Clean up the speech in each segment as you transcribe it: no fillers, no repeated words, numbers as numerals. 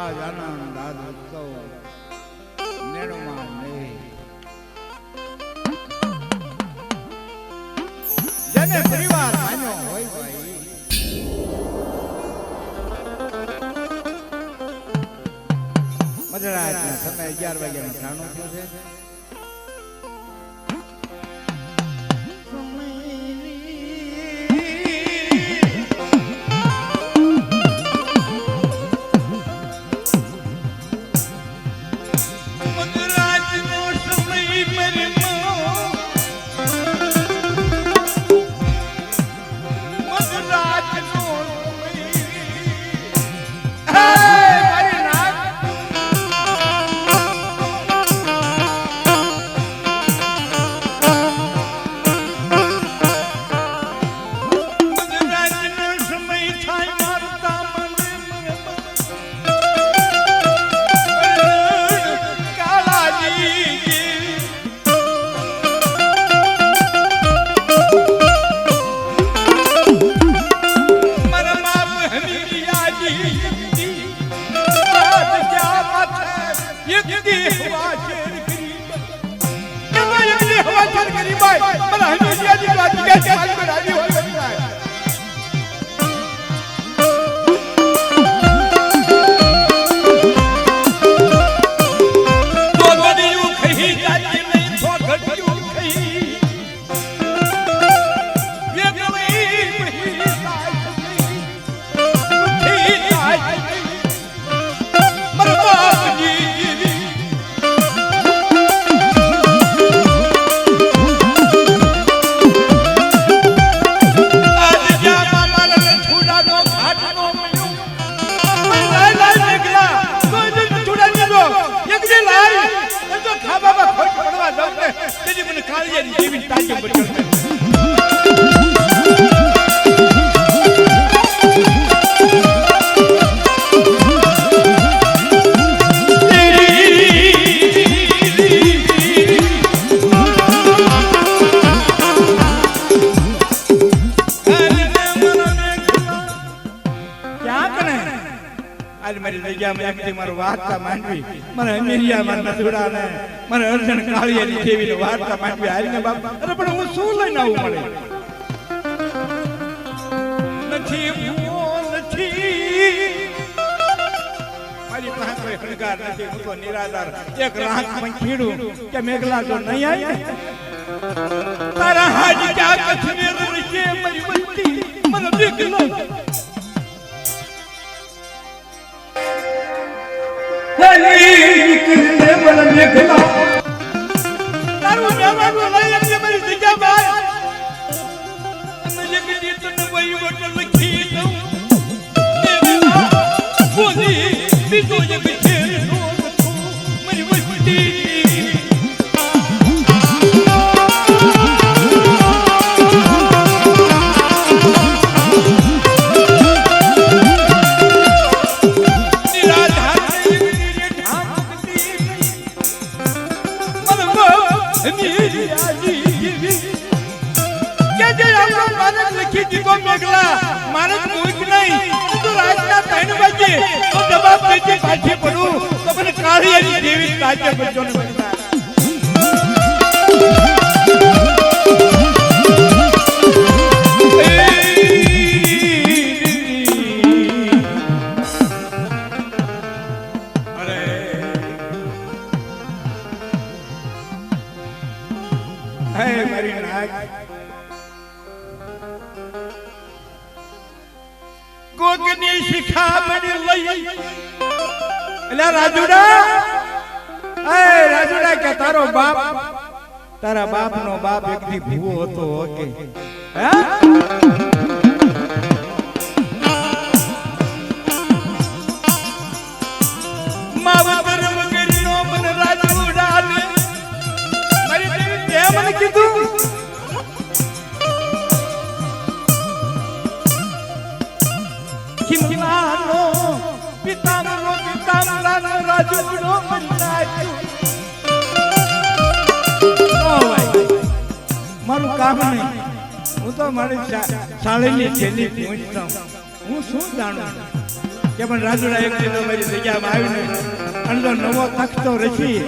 આજ આનંદ આજ ઉત્સવ નેણમાં નહીં જેને પરિવાર માન્યો હોય ભાઈ મધરાતના સમય 11 વાગ્યાનું જાણું થયું છે વાર્તા માંડવી મને અમીરિયા માં નસુડા ને મને અર્જુન કાળિયાની દેવીની વાર્તા માંડવી હારીને બાપ અરે પણ હું શું લઈને આવું મળે નથી મારી પાસે કોઈ હણગાર નથી હું તો નિરાધાર એક રાત માં કીડું કે મેઘલા જો નહીં આવી તારા હાજી ક્યાં કચ્છ ને રશે મારી બંટી મને દેખલો निकलने वाला देखला तारू जवानो लई ले मेरी जगह बाय मुझे के लिए तने वही बोतल रखी दो बोली बीजो ये पीछे मेरी बंटी मारे कोई नहीं तो रात ना 3 बजे तो जवाब देके पाछे पड़ू तो मैंने कालियानी देवी ताजे बच्चों ने बनता अरे है मेरी नाक कोकनी शिखा मनी लई एला રાજુડા એ રાજુડા કે તારો બાપ તારા બાપનો બાપ એકથી ભૂવો હતો ઓકે હે માવતર મગરીનો મન રાજુડા ને મારી દેવી તે મને કીધું કિમલાનો પિતાનો રાજુડો મનાયો મારું કામ નહીં હું તો મારી શાળાની છેલ્લી પહોંચતા હું શું જાણું કે પણ રાજુડા એક દિન મારી જગ્યામાં આવીને અંદર નવો તખતો રચી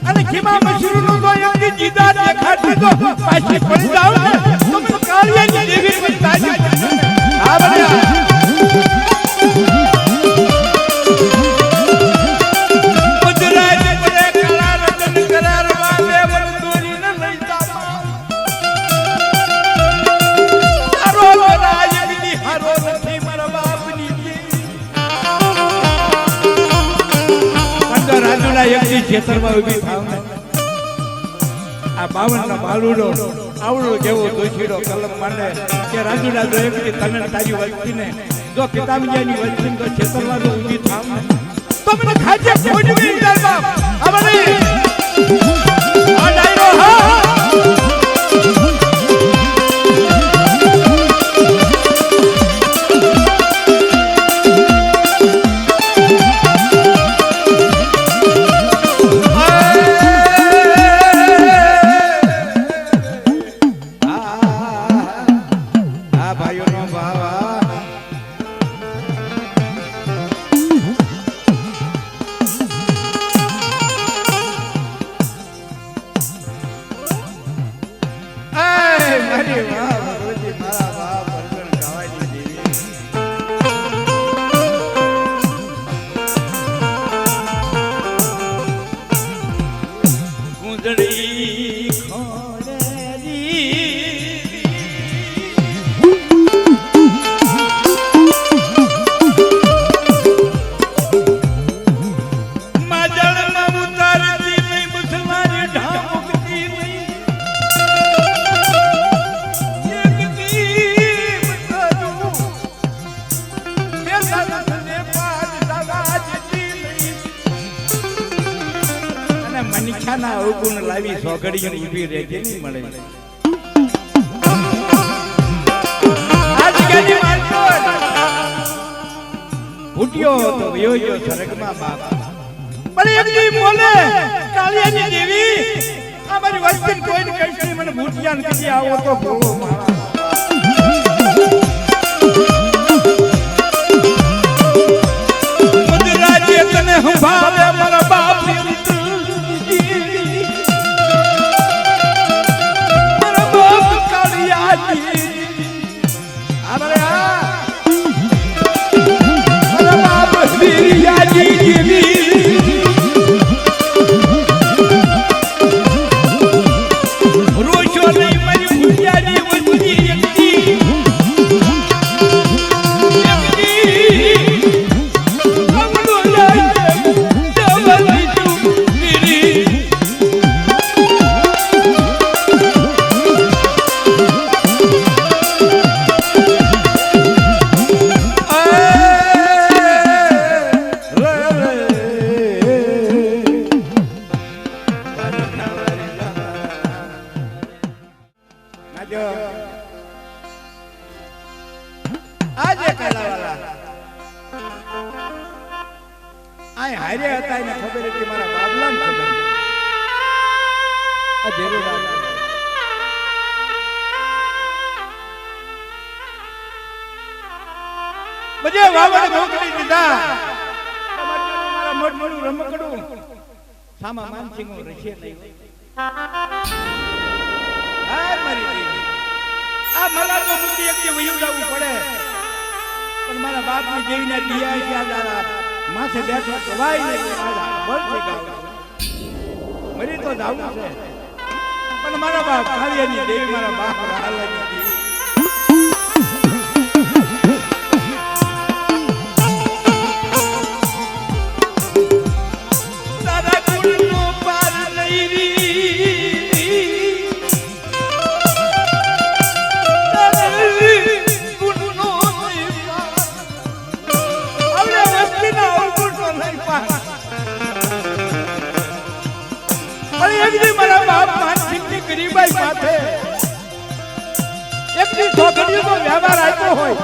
અને ખીમા મશરૂનો તો એમની જીદા દેખાતી તો પાછી પડી જાવ ને તો મને કાળિયાની દેવી પર તાજી હા બળ્યા ખેતરમાં ઉભી થાવ ને આ 52 નો બાલુડો આવડો કેવો દોશીડો કલમ માંડે કે રાજુડા જો એક તને તારી વસ્તી ને જો પિતામજીની વસ્તી તો ખેતરમાં જો ઉભી થાવ ને તો મને ખાજે કોઈ નહીં ચાલ બાપ આવડે આ ડાયરો હા મનીખાના અવગુણ લાવી સોગડીઓ ઊભી રહેતી નહીં મળે આજકાલની માણસો ભૂટ્યો તો વયો સ્વર્ગમાં બાપ પણ એક દી બોલે કાળિયાની દેવી આ મારી વસ્તી કોઈને કહીશ મને ભૂટિયાન કીધી આવો તો બોલો મારા મુદ્રાજે તને સંભાળે મારા બાપ આજે કાલાવાલા આય હારે હતા એને ખબર હતી મારા બાબલાને ખબર આ જરૂર બજે વાવડ મોકલી દીધા મારા મોટ મોડું રમકડું સામા માનસિંગો રશે નહીં આ મારી દેવી આ મલા તો મુક્તિ એક વયું જવું પડે પણ મારા બાપની દેવીના દિયા છે આલા માથે બેઠો સવાઈ ને આલા બળથી ગાવ મરી તો જાવું છે પણ મારા બાપ કાળિયાની દેવી મારા બાપ રાલાની દેવી તારા કુળનો પાર નહીં મારા બાપ માનસિંહની ગરીબાઈ માથે એકની છોકરીઓનો વ્યવહાર આપ્યો હોય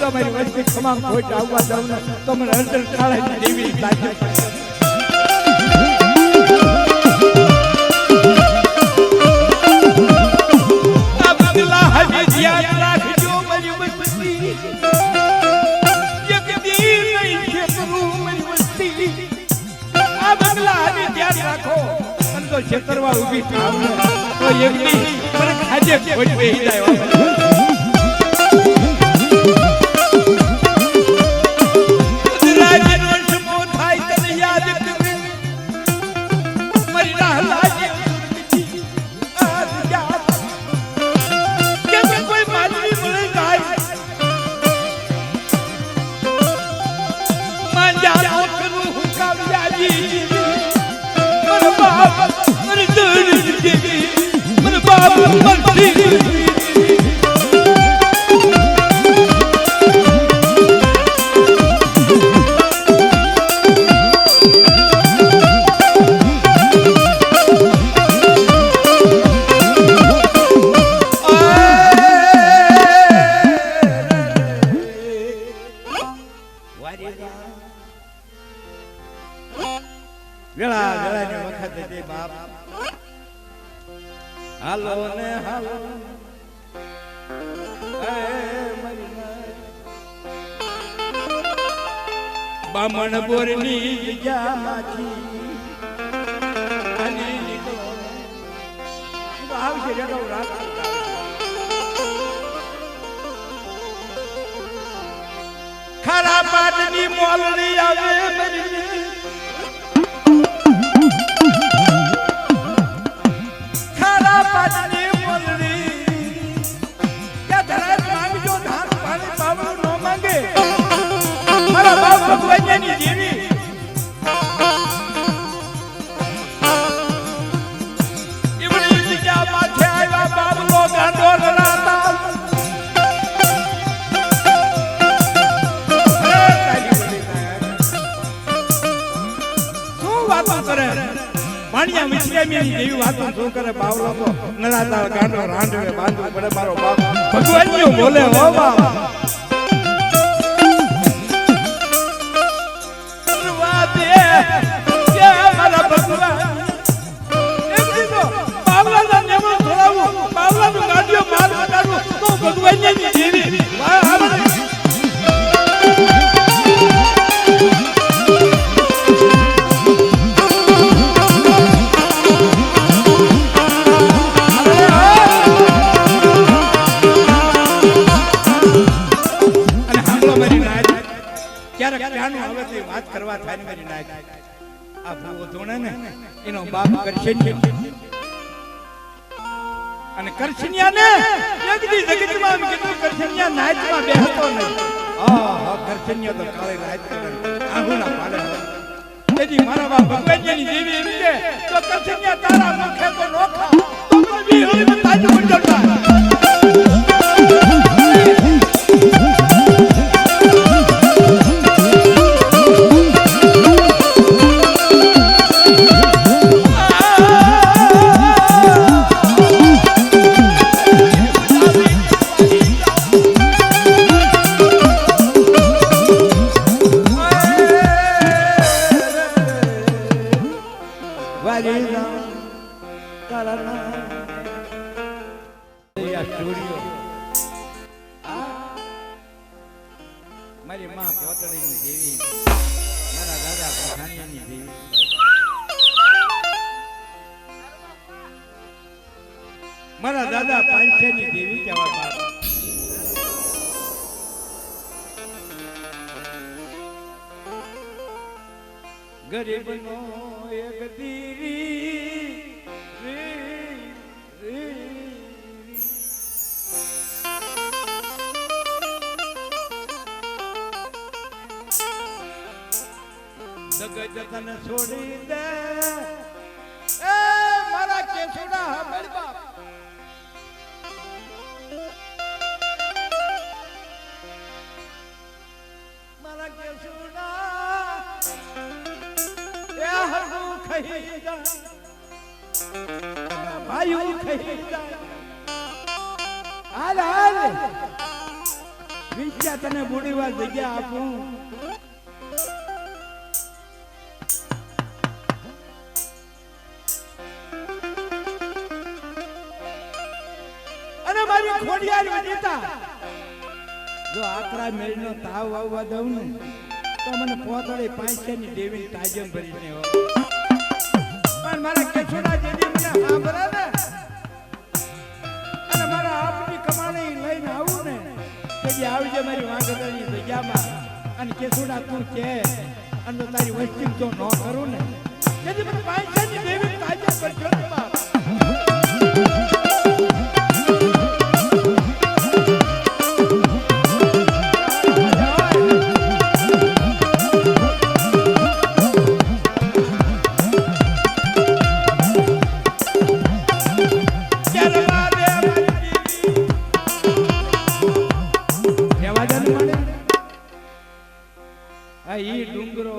તો મારી વસ્તી તમામ ખોટ આવવા જાવ ને તો મને અંતર કાળાની દેવી લાગે અબ્દુલ્લા હજી યાદ રાખજો મારી વસ્તી એક દી નહીં છે છેતરવા ઊભી થાવ તો એકલી મને ખાજે ખોટ બેહી જાય હાલો ને હાલો બામણ બોરની જગ્યામાંથી આવશે ખરા પાટની મોલની આવે ભગવાનની દેવી ઈવડી જગ્યા માથે આવ્યા બાબલો ગાંડો રડાતા શું વાતો કરે માણિયા મિશ્રામીની જેવી વાતો શું કરે બાવલો તો નડાતા ગાંડો રાંડવે બાંધવું પડે મારો બાપ ભગવાનનો બોલે હો બાપ વાત કરવા થાય મારી નાય આ ભૂવો ધોણે ને એનો બાપ કરશન્યા અને કરશન્યા ને એકદી જગતમાં કીધું કરશન્યા નાચમાં બેહતો નહીં હા કરશન્યા તો કાલે રાત કરે આહુના પાડે તેથી મારા બાપ ભગવાનની દેવી એમ કે તો કરશન્યા તારા મુખે તો નોખા તો બી હોય તાજુ મંડળમાં મારી માં પોતળીની દેવી મારા દાદા પઠાણિયાની દેવી મારા દાદા પાંચેની દેવી કહેવા બાપ ગરીબનો એક દીરી જગત તને છોડી દે એ મારા કેસુડા હમણ બાપ મારા કેસુડા એ હરુ ખઈ જા ભાઈઓ ખઈ જા હાલ હાલ વિચાર તને બુડીવા જગ્યા આપું ખોડિયાર વિજેતા જો આકરા મેળનો તાવ આવવા દઉં ને તો મને પોતળે પાંચેની દેવી તાજમ ભરીને પણ મારા કેશુડા જેની મને સાંભળે ને અને મારા આપની કમાણી લઈને આવું ને તે જે આવજે મારી વાંગડાની જગ્યામાં અને કેશુડા તું કે અને તારી વસ્તી જો ન કરું ને જેથી મને પાંચસાની દેવી તાજે પર જોડવા ઈ ડુંગરો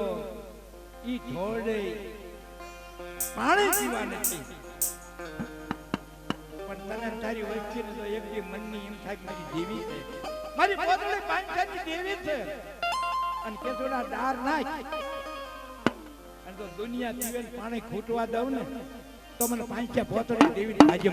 ઈ થોડે પાણી પીવા નથી પણ તને તારી વચ્ચે તો એક દી મનની એમ થાય મારી દેવી છે મારી પોતળી પાંચાની દેવી છે અને કેસોડા ડાર નાખ અને તો દુનિયા જીવન પાણી ખૂટવા દઉં ને તો મને પાંચા પોતળી દેવી આજે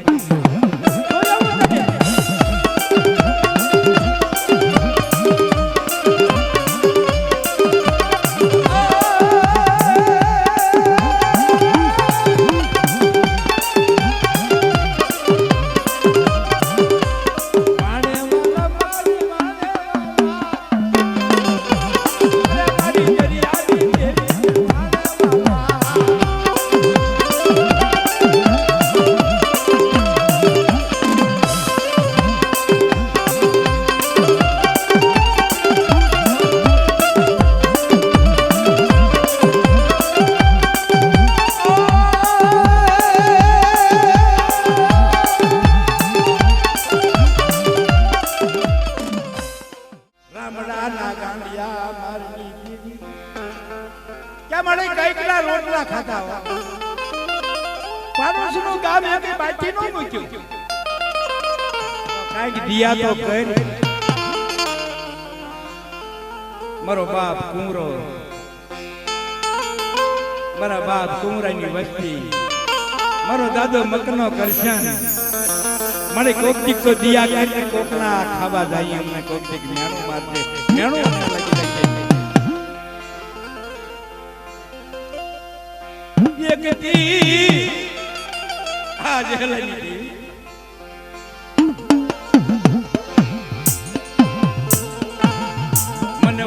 દિયા તો કર મારો બાપ કુંવરો મારા બાપ કુંવરાની વસ્તી મારો દાદો મકનો કરશન મને કોકટીક તો દિયા કરીને કોકના ખાવા જાય અમને કોકટીક મેણું મારતે મેણું અમને લાગી જાય એક દી આ જહલાની દેવી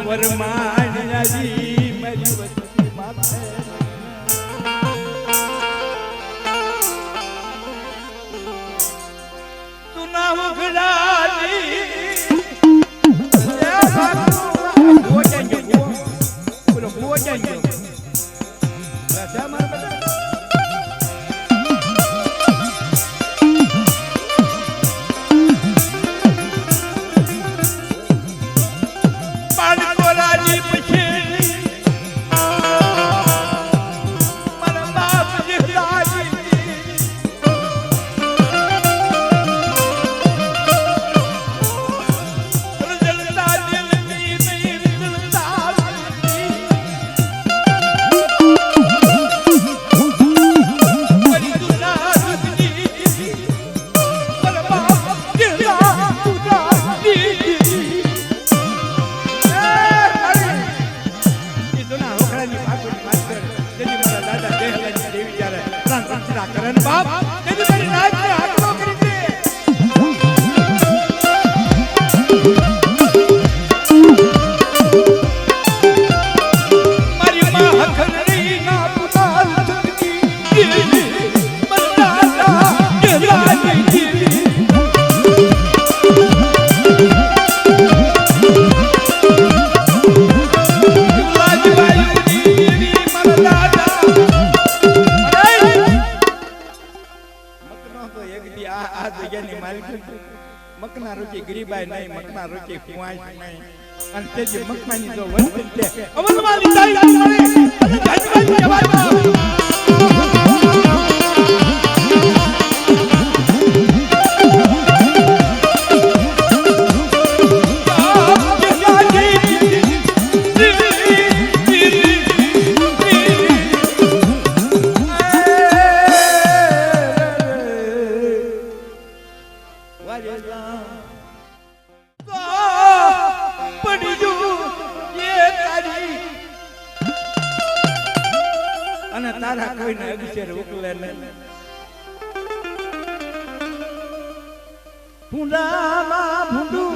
વરમાણિયાજી મારી વસ્તી માથે તું ના ઉઘડાજી એ બાપુ બોજાજો બોલો બોજાજો રાજા માર બેટા મકના રોકી ગરીબાઈ નહીં મકના રોકી ખુવાઈ નહીં અને તે જે મકનાની જો વંચન છે અમલવાલી તાઈ તારે જજવાઈ જવાય તારા કોઈને અક્ષર ઉકલે નહીં ભૂંડામાં ભૂંડું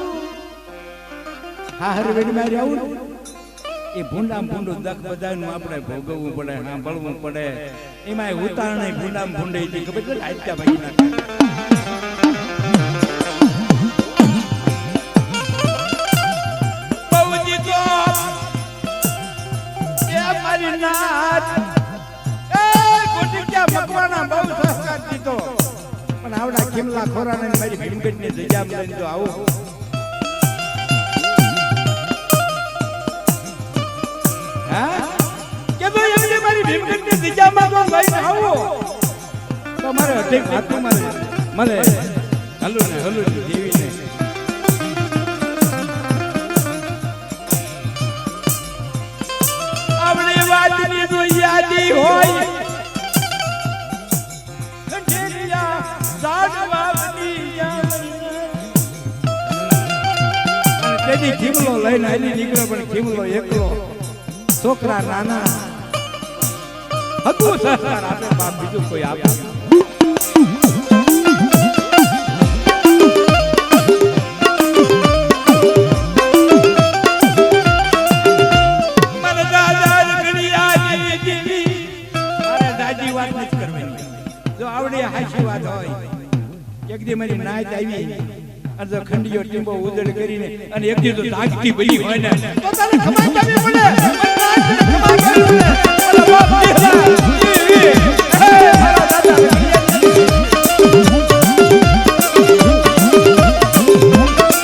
હાર વેડ મારી આવું એ ભૂંડામાં ભૂંડું દખ બધાનું આપણે ભોગવવું પડે સાંભળવું પડે એમાં ઉતારણે ભૂંડામાં ભૂંડે ખબર છે આટલા ભાઈ નાખે પણ આવડા ખીમલા ખોરાને મારી ભીમગઢની જગ્યા લઈને જો આવો હા કે તો એમને મારી ભીમગઢની જગ્યામાં તો લઈને આવો તો મારે અઢેક હાથે મને હલું દેવીને આપણી વાતની તો યાદી હોય ખીમલો લઈને આલી નીકળ્યો પણ ખીમલો એકલો છોકરા નાના હતું સહકાર આપે બાપ બીજું કોઈ આપે મને દાદા ઘડિયાળી જેવી મારે દાદી વાત નથી કરવાની જો આવડી હાચી વાત હોય એક દી મારી નાચ આવી અને ખંડીઓ ટીંબો ઉદળ કરીને અને એક દી તો તાકતી બની હોય ને તો તને ખબર કેવી પડે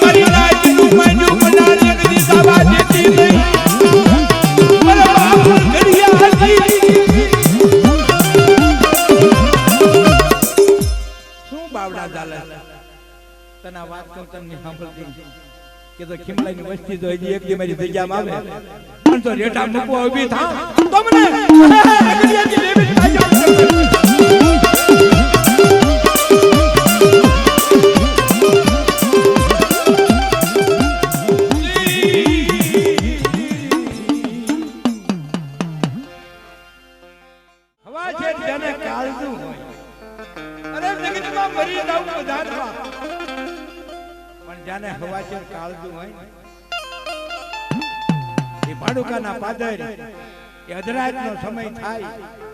મારી નાચ નું મૈનું બનાર એક દી સાવા દેતી નહીં મારા બાપ ઘડિયા હતી શું બાવડા ચાલે તને વાત તો તમને સાંભળતી કે તો ખીમલાની વસ્તી તો હજી એક દી મારી જગ્યામાં આવે પણ તો રેટા મૂકવા ઊભી થા તો મને અગડિયાની લેવી તાજો હવા છે જેને કાળતું હોય અરે જગતમાં મરી જાવ બધામાં પણ જાને હવાચર કાળતું હોય એ ભાડુકાના પાદર એ અધરાતનો સમય થાય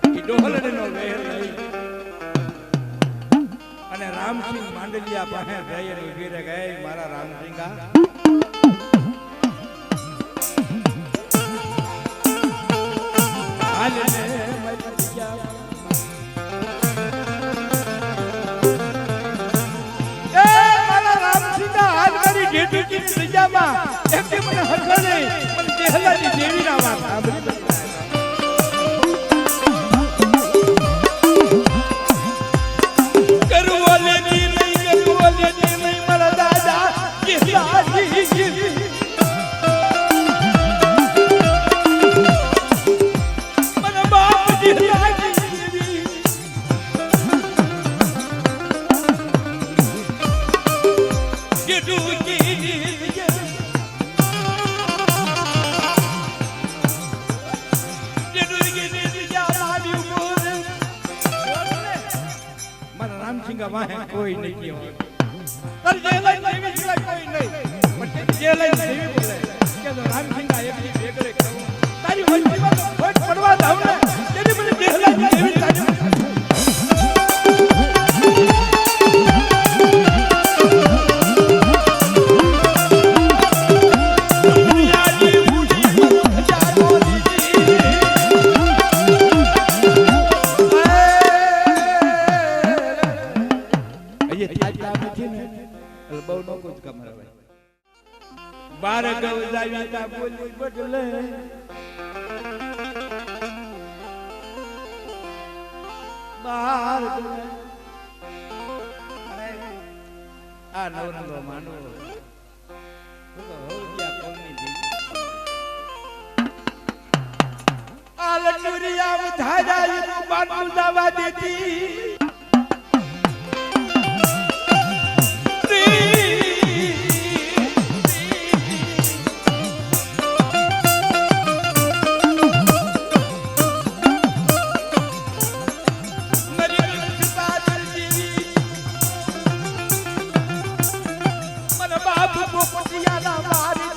એ ડોહલડનો વહેર લઈ અને રામસિંહ માંડલિયા પાસે જઈને ઊભી રહે ગઈ મારા રામસિંગા હાલે દેવીના વાત સાંભળી કરવો લેતી નહીં મારા દાદા મારા બાપ રામસિંગા વાહે કોઈ નહીં કેવો તર જે લઈ દેવી સિવાય કોઈ નહીં પણ જે લઈ દેવી બોલે કે તો રામસિંગા એકલી બેગડે કહું તારી વંચીમાં તો ખોટ પડવા દઉં ને તેની મને જે લઈ દેવી તારી બાર ગવ જાવી તા બોલી બદલે બાર આ નવરંગો માનો તો હોડિયા કોની દી આ લટુરિયા વધારાય બાટુ દાવા દેતી બાપ પોપટિયાના બારી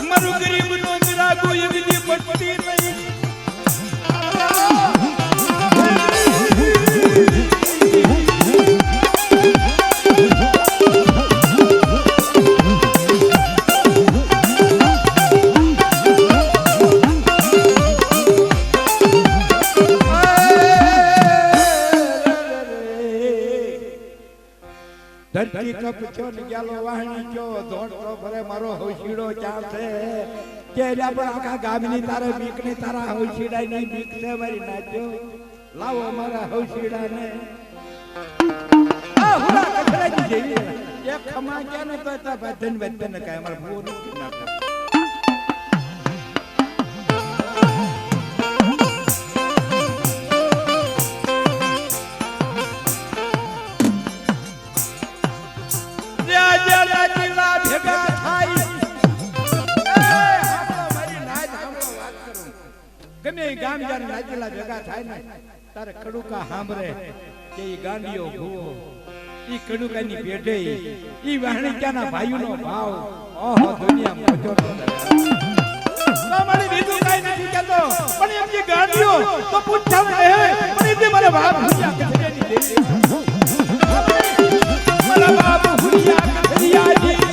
મારું ગરીબ નો મિરાગો એવી પડતી નહીં ધરતી કપ છો ને ગયાલો વાહણી છો ધોડતો ભરે મારો હૌશીડો ચાલશે કે પણ આખા ગામની તારે બીકની તારા હૌશીડા ની બીક છે મારી નાચ્યો લાવો મારા હૌશીડાને આ હુડા કચરાજી જેવી એક ખમા કે ને તો તા બધન બધન કાય અમાર ભૂ નથી નાખો ગમે ગામ જ્યારે રાજેલા ભેગા થાય ને તારે કડુકા સાંભળે કે ઈ ગાંડીઓ ભૂવો ઈ કડુકાની પેઢે ઈ વાહણીક્યાના ભાઈઓનો ભાવ ઓહો દુનિયા મજો તમારી બીજું કાઈ નથી કહેતો પણ એમ જે ગાંડીઓ તો પૂછાવ હે પણ ઈ મારા બાપ હુડિયા કથેની દેવી મારા બાપ હુડિયા કથેરિયાજી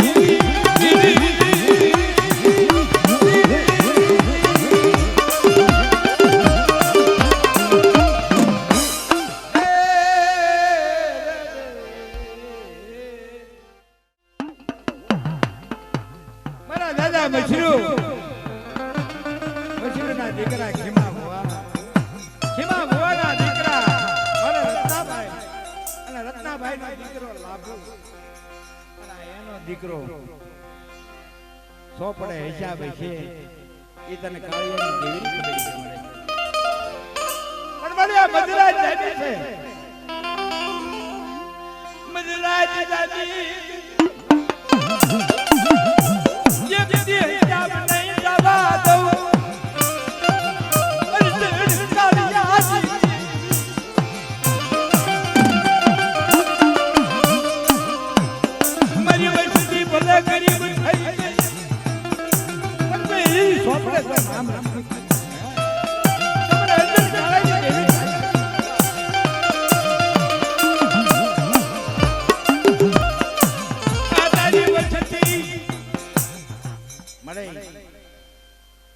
મશરૂના દીકરા ખીમા ભુવાના દીકરા અને રત્નાભાઈ નો દીકરો લાભુ અને એનો દીકરો સોપડે હિસાબે છે એ તને કાળિયાની દેવી ખબર છે પણ મને આ મજરાજ દાદી છે મજરાજ દાદી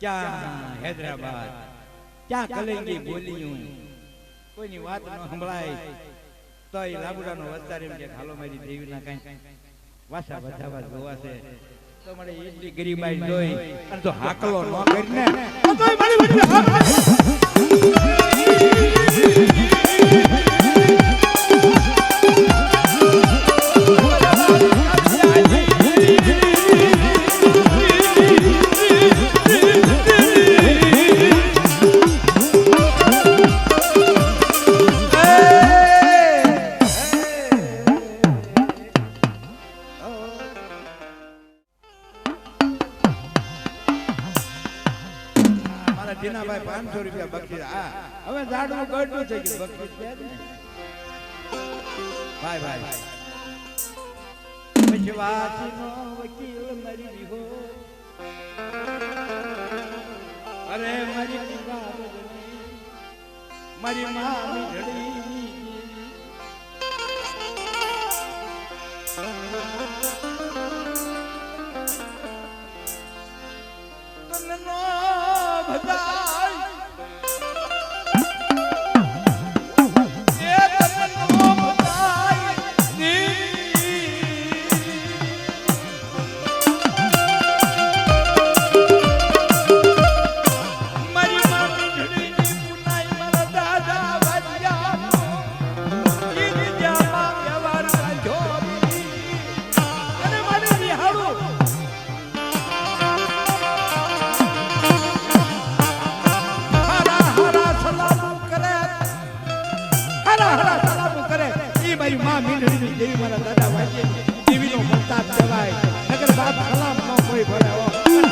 ક્યાં હૈદરાબાદ ક્યાં કલેંગી બોલ્યું કોઈની વાત ન સંભળાય તો એ લાબુડાનો વસ્તાર એમ કે હાલો મારી દેવીના કઈ વાસા વધાવા જોવાશે તો મને એટલી ગરીબાઈ જોઈ અને તો હાકલો ન કરીને તો મારી વચ્ચે ભાઈ 500 રૂપિયા બક્ષીસ હવે ઝાડનું ગળતું થઈ ગયું બક્ષીસ છે ને ભાઈ ભાઈ વિશ્વાસનો વકીલ મરી હો અરે મારી મારી મામી ઢળી તનનો ભદાય એ તનનો ભદાય મારી મામી ઢળી પુનાઈ મારા દાદા વાજ્યા ઈ જામા વ્યવહાર જો અને મને નિહાળું મારી માં મીંઢળીની દેવી મારા દાદા વાજે દેવીનો પ્રતાપ કહેવાય નગર બાપ સલામ નો કોઈ ભરાવો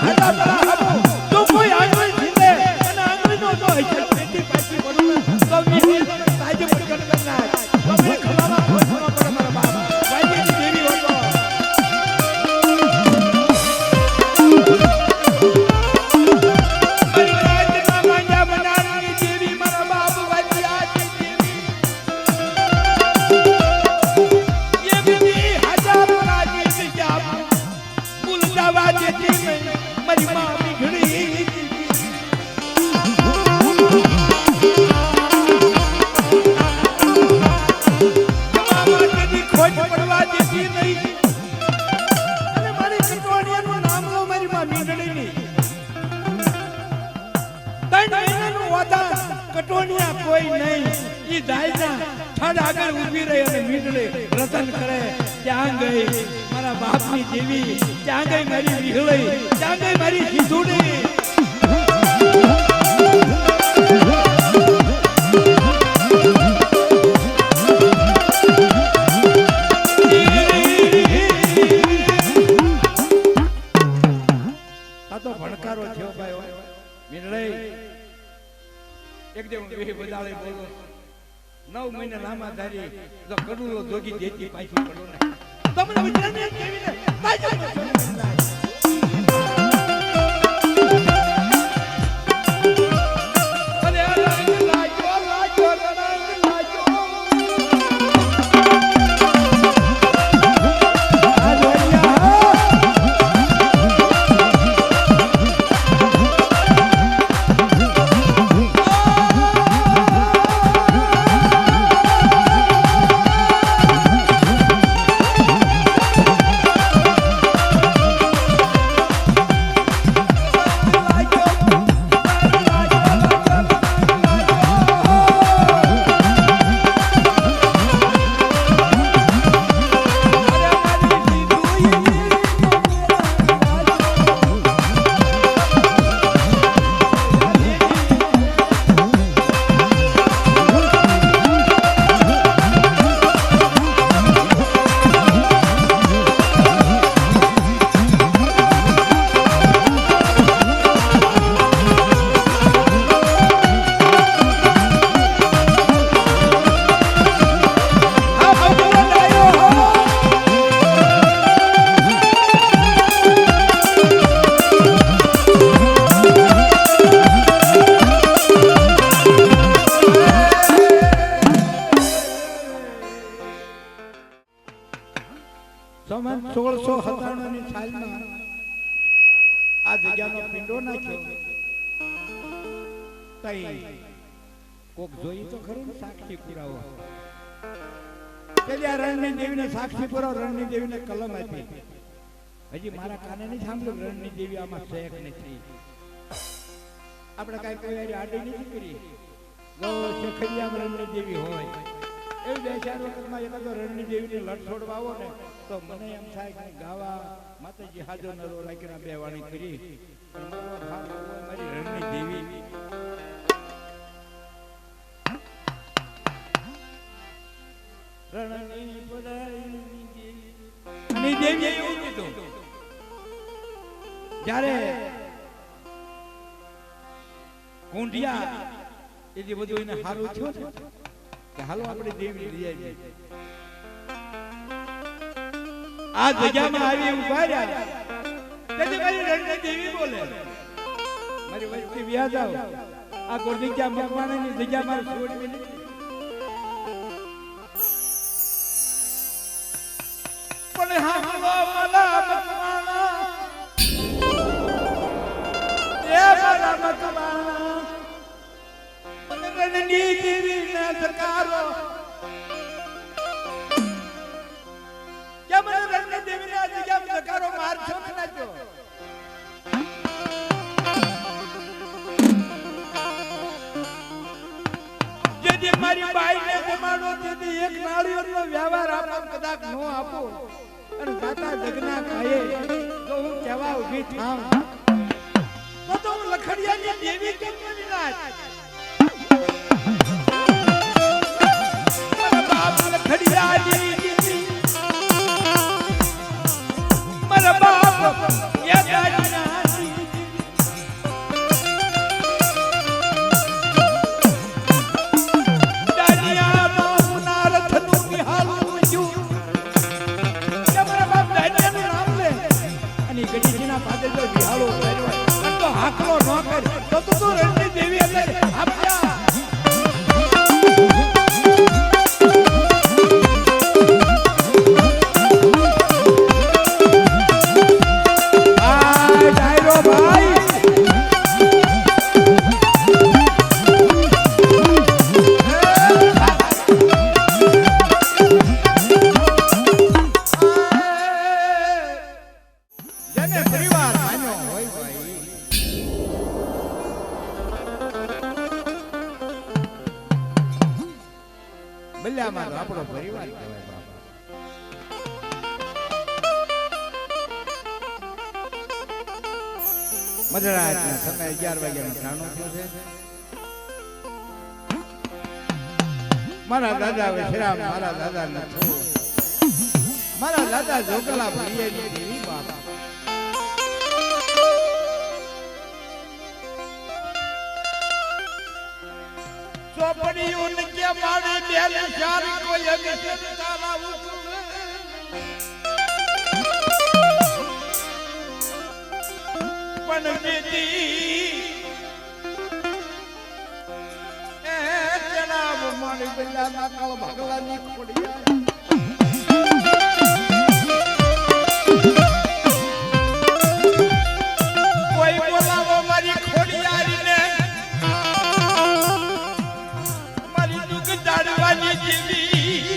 હાડા તળા આપો તો કોઈ આંગળી જીતે અને આંગળીનો તો હશે ખેતી પાછી પડું તો છાડ આગળ ઊભી રહી અને મીંડળે રતન કરે ત્યાં ગઈ મારા બાપની દેવી ત્યાં ગઈ મારી વિહળી ત્યાં ગઈ મારી ખીજુડી ભણકારો થયો ભાઈ મીંડળે એક દેવ બે બજાળે બોલો 9 મહિના લાંબા ધારી તો કડુલો જોગી દેતી પાછું પડો ને તમને વિચારને કેવીને પાછું સમાન 1697 ની સાલમાં આ જગ્યાનો પિંડો નાખ્યો તઈ કોક જોઈ તો ખરું ને સાક્ષી પુરાવો પેલી આ રણની દેવીને સાક્ષી પુરાવો રણની દેવીને કલમ આપી હજી મારા કાને નહીં સાંભળ્યું રણની દેવી આમાં શેક નથી આપણે કાંઈ કોઈ આડી નથી કરી જો શેખરિયામાં રણની દેવી હોય એવું 2-4 વખતમાં એકાદો રણની દેવીને લટ છોડવા આવો ને તો મને એમ થાય કે ગાવા માતાજી હાજો નરો રાખીને બે વાણી કરી મારી રણની દેવી રણની પધારી દેવી એવું કીધું જ્યારે કુંઢિયા એ જે બધું એને હારું થયું છે કે હાલો આપણે દેવી લઈ આવીએ આ જગ્યામાં આવી ઉભા રહ્યા તેથી મારી રણની દેવી બોલે મારી વચ્ચે વ્યા જાવ આ ગોરડીકા મકવાણાની જગ્યા મારે છોડવી નથી પણ હાલો મારા મકવાણા એ મારા મકવાણા રણની દેવીને ધકારો કેમ રણની દેવીને આ જગ્યામાં ધકારો મારશો કે નાચો જેથી મારી બાઈને જમાડો તેથી એક નાળિયેરનો વ્યવહાર આપો કદાચ ન આપો અને દાતા જગના ખાએ તો હું કેવા ઊભી થામ તો હું લખડિયાની દેવી કેમ બની નાચ મારા બાપ હાકલો ન કરે તો રણની દેવી બલ્યામાં તો આપણો પરિવાર કહેવાય બાપ. મધરાતના સમય 11 વાગ્યાનો ટાણો થયો છે. મારા દાદા વિશ્રામ, મારા દાદા નથો, મારા દાદા જોગલા ભૈયાની દેવી બાપ. ચોપડીઓ ને કે મારી બેલ શારી કોઈ અગિયાર તારા ઉકલે પણ બેટી એ જણાવ મારી બલ્લાના કાળ ભગવાનની ખોડિયા કોઈ બોલાવો મારી ખોડિયારીને મારી દુઃખ દાડવાની જીવી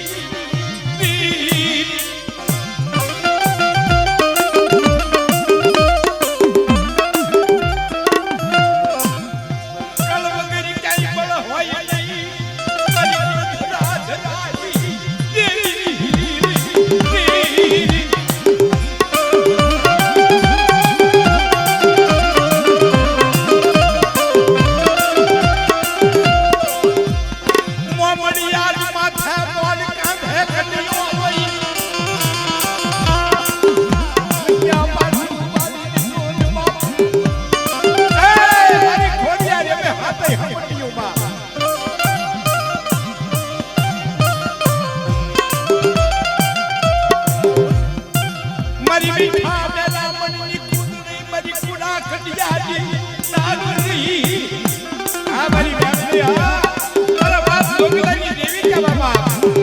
દેવી કે બાબા